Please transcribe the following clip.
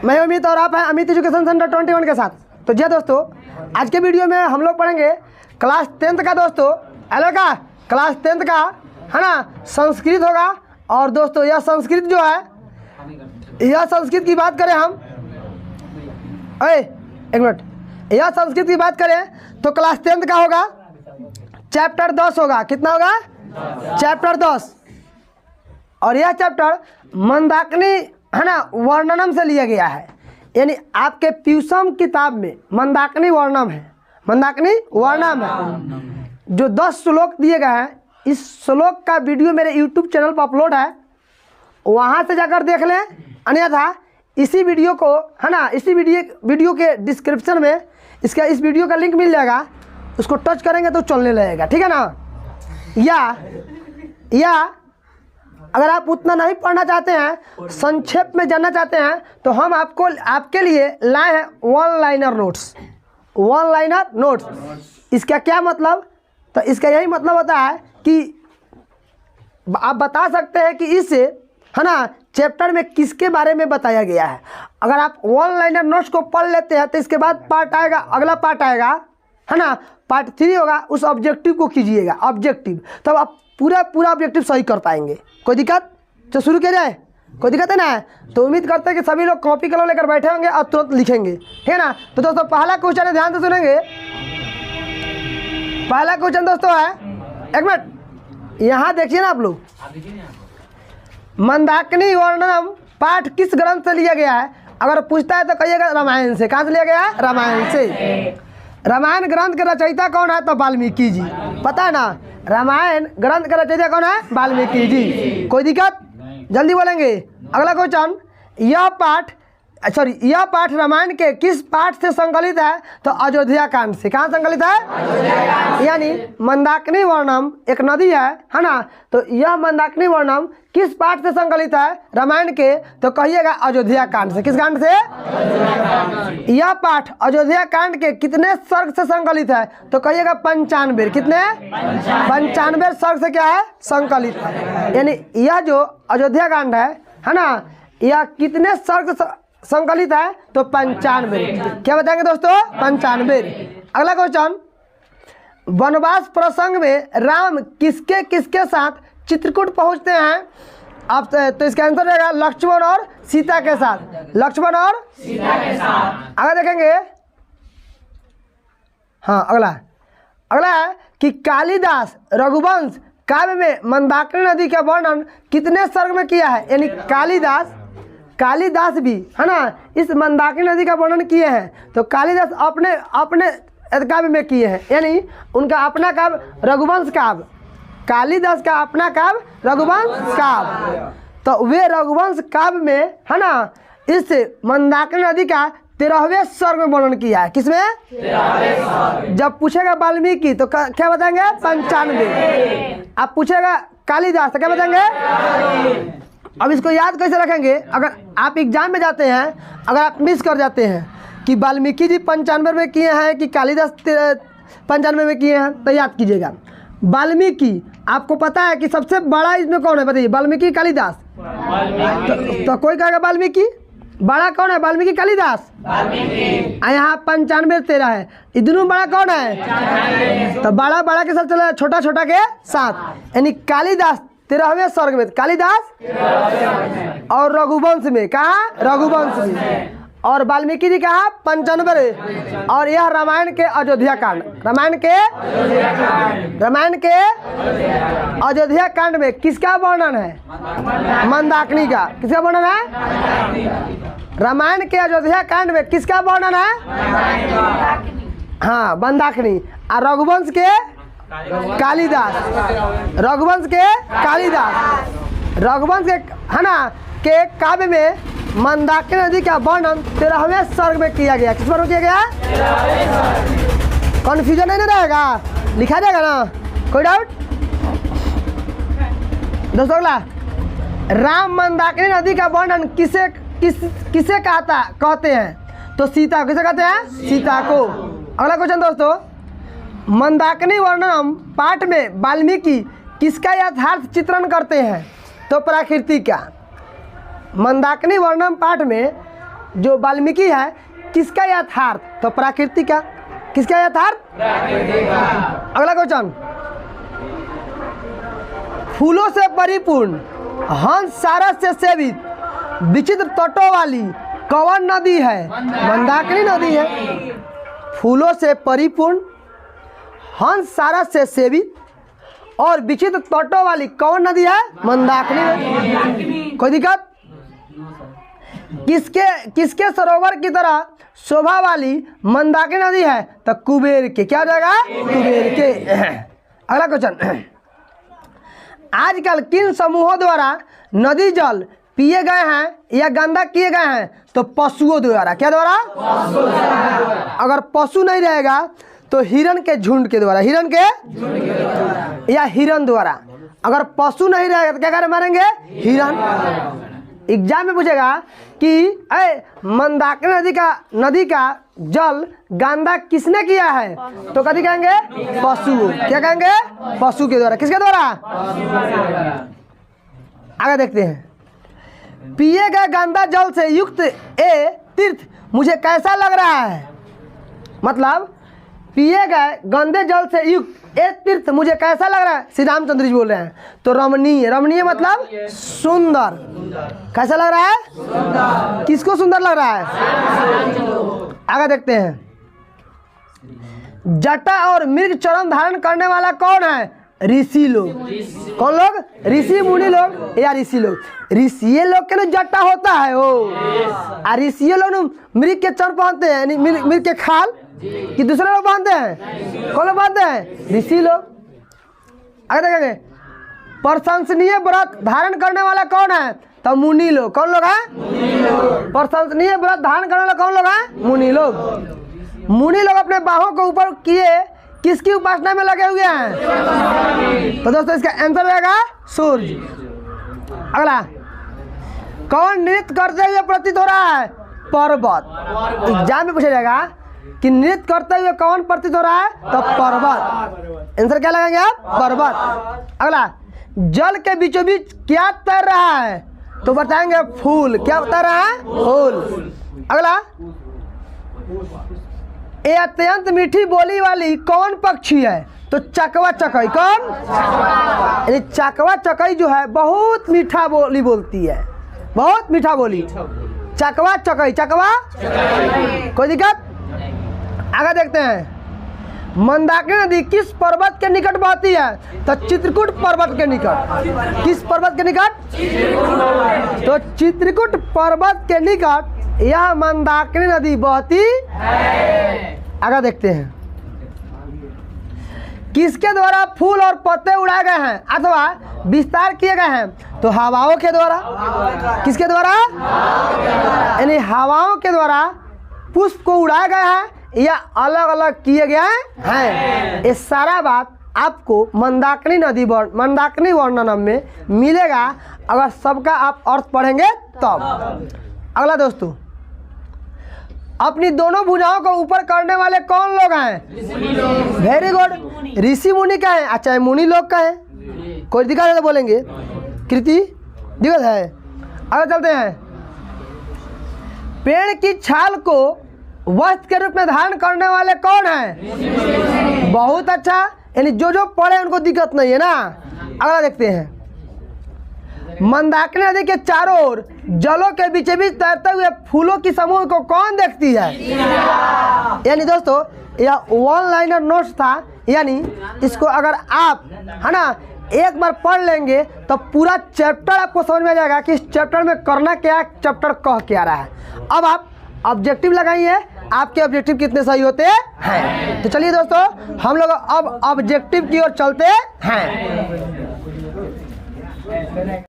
मैं अमित और आप हैं अमित एजुकेशन सेंटर 21 के साथ। तो जी दोस्तों, आज के वीडियो में हम लोग पढ़ेंगे क्लास 10th का दोस्तों, हेलो का क्लास 10th का है ना, संस्कृत होगा। और दोस्तों यह संस्कृत जो है, यह संस्कृत की बात करें हम, एक मिनट, यह संस्कृत की बात करें तो क्लास 10th का होगा, चैप्टर 10 होगा। कितना होगा? चैप्टर 10। और यह चैप्टर मंदाकिनी है ना वर्णनम से लिया गया है। यानी आपके प्यूसम किताब में मंदाकिनी वर्णम है, मंदाकिनी वर्णम है। जो 10 श्लोक दिए गए हैं, इस श्लोक का वीडियो मेरे यूट्यूब चैनल पर अपलोड है, वहाँ से जाकर देख लें। अन्यथा इसी वीडियो को है ना, इसी वीडियो के डिस्क्रिप्शन में इस वीडियो का लिंक मिल जाएगा, उसको टच करेंगे तो चलने लगेगा, ठीक है ना। या अगर आप उतना नहीं पढ़ना चाहते हैं, संक्षेप में जानना चाहते हैं, तो हम आपके लिए लाए हैं one liner notes. One liner notes इसका क्या मतलब? तो इसका यही मतलब होता है कि आप बता सकते हैं कि इससे है ना चैप्टर में किसके बारे में बताया गया है। अगर आप वन लाइनर नोट्स को पढ़ लेते हैं तो इसके बाद पार्ट आएगा, अगला पार्ट आएगा है ना, पार्ट 3 होगा, उस ऑब्जेक्टिव को कीजिएगा, ऑब्जेक्टिव, तब आप पूरा ऑब्जेक्टिव सही कर पाएंगे। कोई दिक्कत? तो शुरू किया जाए, कोई दिक्कत है ना? तो उम्मीद करते हैं कि सभी लोग कॉपी कलम लेकर बैठे होंगे और तुरंत लिखेंगे, ठीक है ना। तो दोस्तों पहला क्वेश्चन है, ध्यान से सुनेंगे। पहला क्वेश्चन दोस्तों है, एक मिनट यहाँ देखिए ना आप लोग, मंदाकिनी वर्णनम पाठ किस ग्रंथ से लिया गया है? अगर पूछता है तो कहिएगा रामायण से। कहाँ से लिया गया है? रामायण से। रामायण ग्रंथ के रचयिता कौन है? तो वाल्मीकि जी। पता है ना, रामायण ग्रंथ का रचयिता कौन है? वाल्मीकि जी। कोई दिक्कत? जल्दी बोलेंगे। अगला क्वेश्चन, यह पाठ रामायण के किस पाठ से संकलित है? तो अयोध्या कांड से। कहाँ संकलित है? यानी मंदाकिनी वर्णम एक नदी है ना, तो यह मंदाकिनी वर्णम किस पाठ से संकलित है रामायण के? तो कहिएगा अयोध्या कांड से। किस कांड से? यह पाठ अयोध्या कांड के कितने सर्ग से संकलित है? तो कहिएगा 95। कितने? 95 सर्ग से क्या है? संकलित है। यानी यह जो अयोध्या कांड है ना, यह कितने सर्ग से संकलित है? तो 95। क्या बताएंगे दोस्तों? 95। अगला क्वेश्चन, वनवास प्रसंग में राम किसके किसके साथ चित्रकूट पहुंचते हैं? आप तो इसका आंसर रहेगा लक्ष्मण और सीता के साथ। लक्ष्मण और सीता के साथ। आगे देखेंगे, हाँ अगला है कि कालिदास रघुवंश काव्य में मंदाकिनी नदी का वर्णन कितने सर्ग में किया है? यानी कालिदास भी है ना इस मंदाकिनी नदी का वर्णन किए हैं। तो कालिदास अपने काव्य में किए हैं, यानी उनका अपना काव्य रघुवंश काव्य, कालिदास का अपना काव्य रघुवंश काव्य। तो वे रघुवंश काव्य में है ना इस मंदाकिनी नदी का 13वें सर्ग में वर्णन किया है। किसमें? 13वें। जब पूछेगा वाल्मीकि तो क्या बताएंगे? 95। आप पूछेगा कालिदास तो क्या बताएंगे? अब इसको याद कैसे रखेंगे? अगर आप एग्जाम में जाते हैं, अगर आप मिस कर जाते हैं कि वाल्मीकि जी 95 में किए हैं कि कालिदास 95 में किए हैं, तो याद कीजिएगा वाल्मीकि। आपको पता है कि सबसे बड़ा इसमें कौन है? बताइए, वाल्मीकि कालिदास? तो कोई कहेगा वाल्मीकि। बड़ा कौन है? वाल्मीकि कालिदास। यहाँ 95 13 है, इधर बड़ा कौन है? तो बड़ा के साथ चला, छोटा के साथ। यानी कालिदास 13वें सर्ग में, कालिदास और रघुवंश में। कहा? रघुवंश में। और वाल्मीकि जी कहा 95। और यह रामायण के अयोध्या कांड, रामायण के अयोध्या कांड में किसका वर्णन है? मंदाकिनी का। किसका वर्णन है? रामायण के अयोध्या कांड में किसका वर्णन है? हाँ, मंदाकिनी। और रघुवंश के कालिदास। रघुवंश के कालिदास। रघुवंश के है ना के काव्य में मंदाकिनी नदी का वर्णन 13वें सर्ग में किया गया। किस पर किया गया? कन्फ्यूजन नहीं रहेगा, लिखा जाएगा ना, कोई डाउट? दोस्तों अगला, राम मंदाकिनी नदी का वर्णन किसे कहते हैं? तो सीता। किसे कहते हैं? सीता को। अगला क्वेश्चन दोस्तों, मंदाकिनी वर्णनम पाठ में वाल्मीकि किसका यथार्थ चित्रण करते हैं? तो प्रकृति का। मंदाकिनी वर्णन पाठ में जो वाल्मीकि है किसका यथार्थ, तो प्रकृति का, किसका यथार्थ? अगला क्वेश्चन, फूलों से परिपूर्ण, हंस सारस से सेवित, विचित्र तटों वाली कौन नदी है? मंदाकिनी नदी है। फूलों से परिपूर्ण, हंस सारस से सेवित और विचित्र तटों वाली कौन नदी है? मंदाकिनी नदी। कोई दिक्कत? किसके सरोवर की तरह शोभा वाली मंदाकिनी नदी है? तो कुबेर के। क्या हो जाएगा? कुबेर के। अगला क्वेश्चन, आजकल किन समूहों द्वारा नदी जल पिए गए हैं या गंदा किए गए हैं? तो पशुओं द्वारा। क्या द्वारा? अगर पशु नहीं रहेगा तो हिरण के झुंड के द्वारा, हिरण के या हिरण द्वारा। अगर पशु नहीं रहेगा तो क्या करे? मारेंगे हिरण। एग्जाम में पूछेगा कि मंदाकिनी नदी का जल गंदा किसने किया है? तो कभी कहेंगे पशु। क्या कहेंगे? पशु के द्वारा। किसके द्वारा? आगे देखते हैं, पिए गए गंदा जल से युक्त ए तीर्थ मुझे कैसा लग रहा है? मतलब पिए गए गंदे जल से युक्त एक तीर्थ मुझे कैसा लग रहा है? श्री रामचंद्र जी बोल रहे हैं। तो रमणीय। रमणीय मतलब सुंदर। कैसा लग रहा है? सुंदर। किसको सुंदर लग रहा है? आगे देखते हैं, जटा और मृग चरण धारण करने वाला कौन है? ऋषि लोग। कौन लोग? ऋषि मुनि लोग या ऋषि लोग। ऋषि लोग के ना जटा होता है वो। ऋषि लोग मृग के चरण पहनते हैं, यानी मृग के खाल कि दूसरे लोग बांधते हैं? कौन लोग बांधते हैं? ऋषि लोग। आगे देखेंगे, प्रशंसनीय व्रत धारण करने वाला कौन है? तो मुनि लोग। कौन लोग हैं? प्रशंसनीय व्रत धारण करने वाला कौन लोग हैं? मुनि लोग। मुनि लोग अपने बाहों को ऊपर किए किसकी उपासना में लगे हुए हैं? तो दोस्तों इसका आंसर रहेगा सूर्य। अगला, कौन नृत्य करते हुए प्रतीत हो रहा है? पर्वत। एग्जाम में पूछा जाएगा कि नृत्य करते हुए कौन प्रतीत हो रहा है? तो पर्वत। आंसर क्या लगाएंगे आप? पर्वत। अगला, जल के बीचों बीच क्या तैर रहा है? तो बताएंगे फूल। क्या तैर रहा है? फूल। अगला, ये अत्यंत मीठी बोली वाली कौन पक्षी है? तो चकवा चकई। कौन? यानी चकवा चकई जो है बहुत मीठा बोली बोलती है, बहुत मीठा बोली। चकवा चकई। चकवा कोई दिक्कत? आगे देखते हैं, मंदाकिनी नदी किस पर्वत के निकट बहती है? तो चित्रकूट पर्वत के निकट। किस पर्वत के निकट? तो चित्रकूट पर्वत के निकट यह मंदाकिनी नदी बहती है। आगे देखते हैं, किसके द्वारा फूल और पत्ते उड़ाए गए हैं अथवा विस्तार किए गए हैं? तो हवाओं के द्वारा। किसके द्वारा? यानी हवाओं के द्वारा पुष्प को उड़ाया गया है या अलग अलग किए गए हैं। ये सारा बात आपको मंदाकिनी वर्णनम में मिलेगा अगर सबका आप अर्थ पढ़ेंगे तब। अगला दोस्तों, अपनी दोनों भुजाओं को ऊपर करने वाले कौन लोग हैं? Very good. ऋषि मुनि का है। अच्छा, मुनि लोग का है। कोई दिक्कत है तो बोलेंगे। कृति दिक्कत है। आगे चलते हैं, पेड़ की छाल को वस्त्र के रूप में धारण करने वाले कौन है? बहुत अच्छा। यानी जो पढ़े उनको दिक्कत नहीं है ना। अगला देखते हैं, मंदाकिनी नदी के चारों ओर जलों के बीच बीच तैरते हुए फूलों की समूह को कौन देखती है? यानी दोस्तों यह वन लाइनर नोट्स था। यानी इसको अगर आप है ना एक बार पढ़ लेंगे तो पूरा चैप्टर आपको समझ में आ जाएगा कि इस चैप्टर में करना क्या है, चैप्टर कह क्या रहा है। अब आप ऑब्जेक्टिव लगाइए, आपके ऑब्जेक्टिव कितने सही होते हैं। तो चलिए दोस्तों हम लोग अब ऑब्जेक्टिव की ओर चलते हैं।